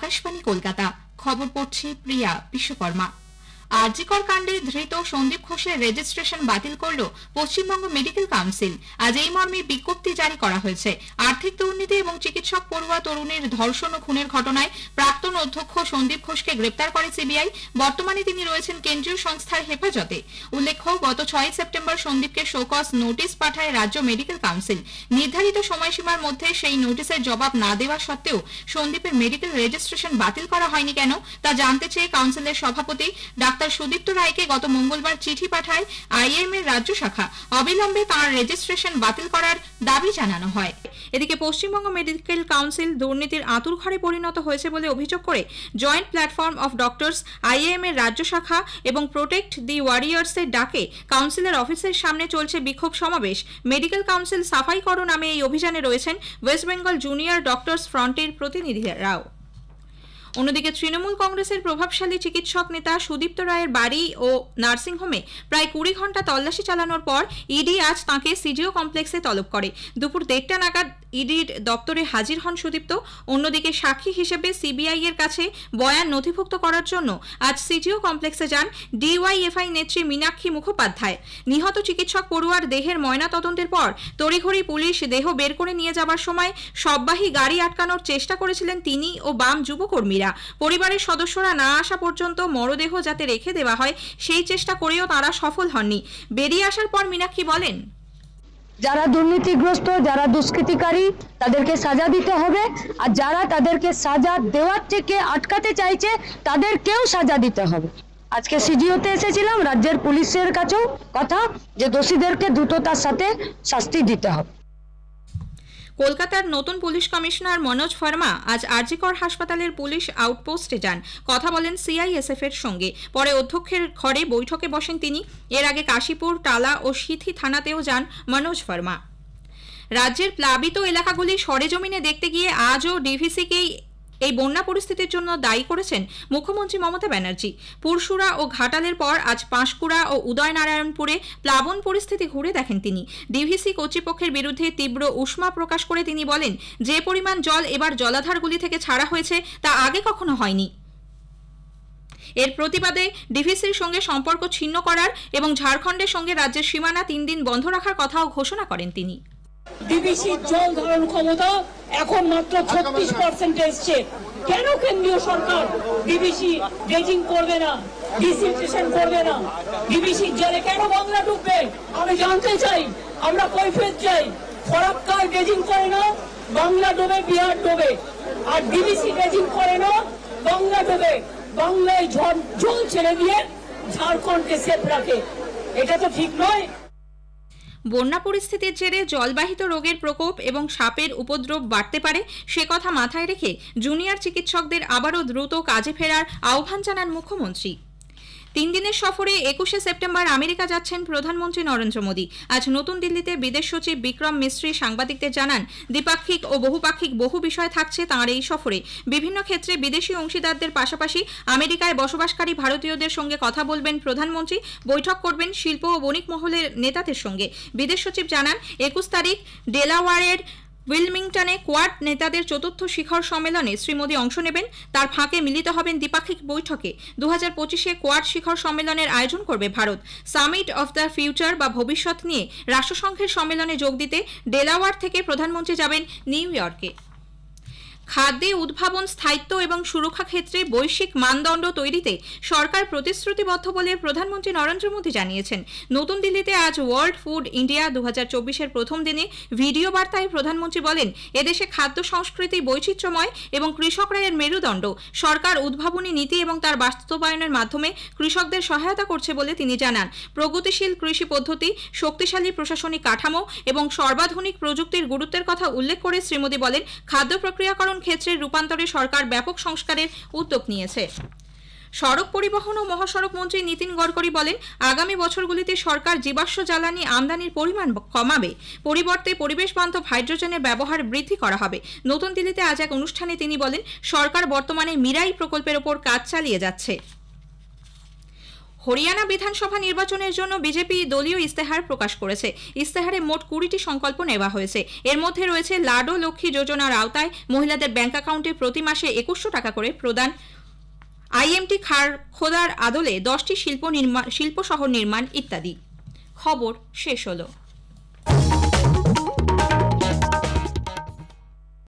আকাশবাণী কলকাতা। খবর পড়ছে প্রিয়া বিশ্বকর্মা। আরজিকর কাণ্ডে ধৃত সন্দীপ ঘোষের রেজিস্ট্রেশন বাতিল করল পশ্চিমবঙ্গ মেডিকেল কাউন্সিল। আজ এই মর্মে বিজ্ঞপ্তি জারি করা হয়েছে। আর্থিক দুর্নীতি এবং চিকিৎসক পড়ুয়া তরুণীর ধর্ষণ ও খুনের ঘটনায় প্রাক্তন অধ্যক্ষ সন্দীপ ঘোষকে গ্রেপ্তার করে সিবিআই। বর্তমানে তিনি রয়েছেন কেন্দ্রীয় সংস্থার হেফাজতে। উল্লেখ্য, গত 6 সেপ্টেম্বর সন্দীপকে শোকজ নোটিশ পাঠায় রাজ্য মেডিকেল কাউন্সিল। নির্ধারিত সময়সীমার মধ্যে সেই নোটিশের জবাব না দেওয়া সত্ত্বেও সন্দীপের মেডিকেল রেজিস্ট্রেশন বাতিল করা হয়নি কেন তা জানতে চেয়ে কাউন্সিলের সভাপতি ডাক্তার সুদীপ্ত রায়কে গত মঙ্গলবার চিঠি পাঠায় আইএম এর রাজ্য শাখা। অবিলম্বে তাঁর রেজিস্ট্রেশন বাতিল করার দাবি জানানো হয়। এদিকে পশ্চিমবঙ্গ মেডিকেল কাউন্সিল দুর্নীতির আঁতুড়ঘরে পরিণত হয়েছে বলে অভিযোগ করে joint platform of doctors IMA এর রাজ্য শাখা এবং প্রোটেক্ট দি ওয়ারিয়ার্স এর ডাকে কাউন্সিলের অফিসের সামনে চলছে বিক্ষোভ সমাবেশ। মেডিকেল কাউন্সিল সাফাই করো নামে এই অভিযানে রয়েছেন ওয়েস্ট বেঙ্গল জুনিয়র ডক্টরস ফ্রন্টের প্রতিনিধিরাও। অন্যদিকে তৃণমূল কংগ্রেসের প্রভাবশালী চিকিৎসক নেতা সুদীপ্ত রায়ের বাড়ি ও নার্সিংহোমে প্রায় 20 ঘন্টা তল্লাশি চালানোর পর ইডি আজ তাঁকে সিজিও কমপ্লেক্সে তলব করে। দুপুর 1:30 নাগাদ ইডির দপ্তরে হাজির হন সুদীপ্ত। অন্যদিকে সাক্ষী হিসেবে সিবিআই এর কাছে বয়ান নথিভুক্ত করার জন্য আজ সিজিও কমপ্লেক্সে যান ডিওয়াইএফআই নেত্রী মীনাক্ষী মুখোপাধ্যায়। নিহত চিকিৎসক পড়ুয়ার দেহের ময়না তদন্তের পর তড়িঘড়ি পুলিশ দেহ বের করে নিয়ে যাবার সময় শববাহী গাড়ি আটকানোর চেষ্টা করেছিলেন তিনি ও বাম যুবকর্মীরা। পরিবারের সদস্যরা না আসা পর্যন্ত মরদেহ যাতে রেখে দেওয়া হয় সেই চেষ্টা করেও তারা সফল হননি। বেরিয়ে আসার পর মীনাক্ষী বলেন, যারা দুর্নীতিগ্রস্ত, যারা দুষ্কৃতিকারী তাদেরকে সাজা দিতে হবে, আর যারা তাদেরকে সাজা দেওয়ার থেকে আটকাতে চাইছে তাদেরকেও সাজা দিতে হবে। আজকে সিজিওতে এসেছিলাম, রাজ্যের পুলিশের কাছেও কথা যে দোষীদেরকে দ্রুততার সাথে শাস্তি দিতে হবে। কলকাতার নতুন পুলিশ কমিশনার মনোজ ভার্মা আজ আরজিকর হাসপাতালের পুলিশ আউটপোস্টে যান, কথা বলেন সিআইএসএফ এর সঙ্গে। পরে অধ্যক্ষের ঘরে বৈঠকে বসেন তিনি। এর আগে কাশীপুর, টালা ও সিথি থানাতেও যান মনোজ ভার্মা। রাজ্যের প্লাবিত এলাকাগুলি সরেজমিনে দেখতে গিয়ে আজও ডিভিসিকেই এই বন্যা পরিস্থিতির জন্য দায়ী করেছেন মুখ্যমন্ত্রী মমতা ব্যানার্জি। পুরসুরা ও ঘাটালের পর আজ পাঁশকুড়া ও উদয়নারায়ণপুরে প্লাবন পরিস্থিতি ঘুরে দেখেন তিনি। ডিভিসি কর্তৃপক্ষের বিরুদ্ধে তীব্র উষ্মা প্রকাশ করে তিনি বলেন, যে পরিমাণ জল এবার জলাধারগুলি থেকে ছাড়া হয়েছে তা আগে কখনো হয়নি। এর প্রতিবাদে ডিভিসির সঙ্গে সম্পর্ক ছিন্ন করার এবং ঝাড়খণ্ডের সঙ্গে রাজ্যের সীমানা 3 দিন বন্ধ রাখার কথাও ঘোষণা করেন তিনি। ডিভিসির জল ধারণ ক্ষমতা এখন মাত্র 36% এসছে। কেন কেন্দ্রীয় সরকার ডিভিসি ড্রেজিং করবে না, ডিসিলটেশন করবে না? ডিভিসির জলে কেন বাংলা ডুববে আমি জানতে চাই। আমরা কৈফিয়ত চাই। ফরাক্কায় ড্রেজিং করে না, বাংলা ডোবে, বিহার ডোবে। আর ডিভিসি ড্রেজিং করে না, বাংলা ডোবে। বাংলায় জল ছেড়ে দিয়ে ঝাড়খণ্ডকে সেফ রাখে। এটা তো ঠিক নয়। বন্যা পরিস্থিতির জেরে জলবাহিত রোগের প্রকোপ এবং সাপের উপদ্রব বাড়তে পারে সে কথা মাথায় রেখে জুনিয়র চিকিৎসকদের আবারও দ্রুত কাজে ফেরার আহ্বান জানান মুখ্যমন্ত্রী। 3 দিনের সফরে 21শে সেপ্টেম্বর আমেরিকা যাচ্ছেন প্রধানমন্ত্রী নরেন্দ্র মোদী। আজ নতুন দিল্লিতে বিদেশ সচিব বিক্রম মিস্ত্রি সাংবাদিকদের জানান, দ্বিপাক্ষিক ও বহুপাক্ষিক বহু বিষয় থাকছে তাঁর এই সফরে। বিভিন্ন ক্ষেত্রে বিদেশি অংশীদারদের পাশাপাশি আমেরিকায় বসবাসকারী ভারতীয়দের সঙ্গে কথা বলবেন প্রধানমন্ত্রী। বৈঠক করবেন শিল্প ও বণিক মহলের নেতাদের সঙ্গে। বিদেশ সচিব জানান, 21 তারিখ ডেলাওয়ারের উইলমিংটনে কোয়াড নেতাদের 4র্থ শিখর সম্মেলনে শ্রী মোদী অংশ নেবেন। তার ফাঁকে মিলিত হবেন দ্বিপাক্ষিক বৈঠকে। 2025-এ কোয়াড শিখর সম্মেলনের আয়োজন করবে Bharat. Summit of the future বা ভবিষ্যৎ নিয়ে রাষ্ট্রসংঘের সম্মেলনে যোগ দিতে ডেলাওয়ার থেকে প্রধানমন্ত্রী যাবেন নিউ ইয়র্কে। খাদ্যে উদ্ভাবন, স্থায়িত্ব এবং সুরক্ষা ক্ষেত্রে বৈশ্বিক মানদণ্ড তৈরিতে সরকার প্রতিশ্রুতিবদ্ধ বলে প্রধানমন্ত্রী নরেন্দ্র মোদী জানিয়েছেন। নতুন দিল্লিতে আজ ওয়ার্ল্ড ফুড ইন্ডিয়া 2024-এর প্রথম দিনে ভিডিও বার্তায় প্রধানমন্ত্রী বলেন, এদেশে খাদ্য সংস্কৃতি বৈচিত্র্যময় এবং কৃষকরা এর মেরুদণ্ড। সরকার উদ্ভাবনী নীতি এবং তার বাস্তবায়নের মাধ্যমে কৃষকদের সহায়তা করছে বলে তিনি জানান। প্রগতিশীল কৃষি পদ্ধতি, শক্তিশালী প্রশাসনিক কাঠামো এবং সর্বাধুনিক প্রযুক্তির গুরুত্বের কথা উল্লেখ করে শ্রী মোদী বলেন, খাদ্য প্রক্রিয়াকরণ ক্ষেত্রের রূপান্তরে সরকার ব্যাপক সংস্কারের উদ্যোগ নিয়েছে। সড়ক পরিবহন ও মহাসড়ক মন্ত্রী নীতিন গডকরি বলেন, আগামী বছরগুলিতে সরকার জীবাশ্ম জ্বালানি আমদানির পরিমাণ কমাবে। পরিবর্তে পরিবেশ বান্ধব হাইড্রোজেনের ব্যবহার বৃদ্ধি করা হবে। নতুন দিল্লিতে আজ এক অনুষ্ঠানে তিনি বলেন, সরকার বর্তমানে মিরাই প্রকল্পের ওপর কাজ চালিয়ে যাচ্ছে। হরিয়ানা বিধানসভা নির্বাচনের জন্য বিজেপি দলীয় ইস্তেহার প্রকাশ করেছে। ইস্তেহারে মোট 20টি সংকল্প নেওয়া হয়েছে। এর মধ্যে রয়েছে লাডো লক্ষ্মী যোজনার আওতায় মহিলাদের ব্যাংক অ্যাকাউন্টে প্রতি মাসে 2100 টাকা করে প্রদান, আইএমটি খোদার আদলে 10টি শিল্প শহর নির্মাণ ইত্যাদি। খবর শেষ হলো।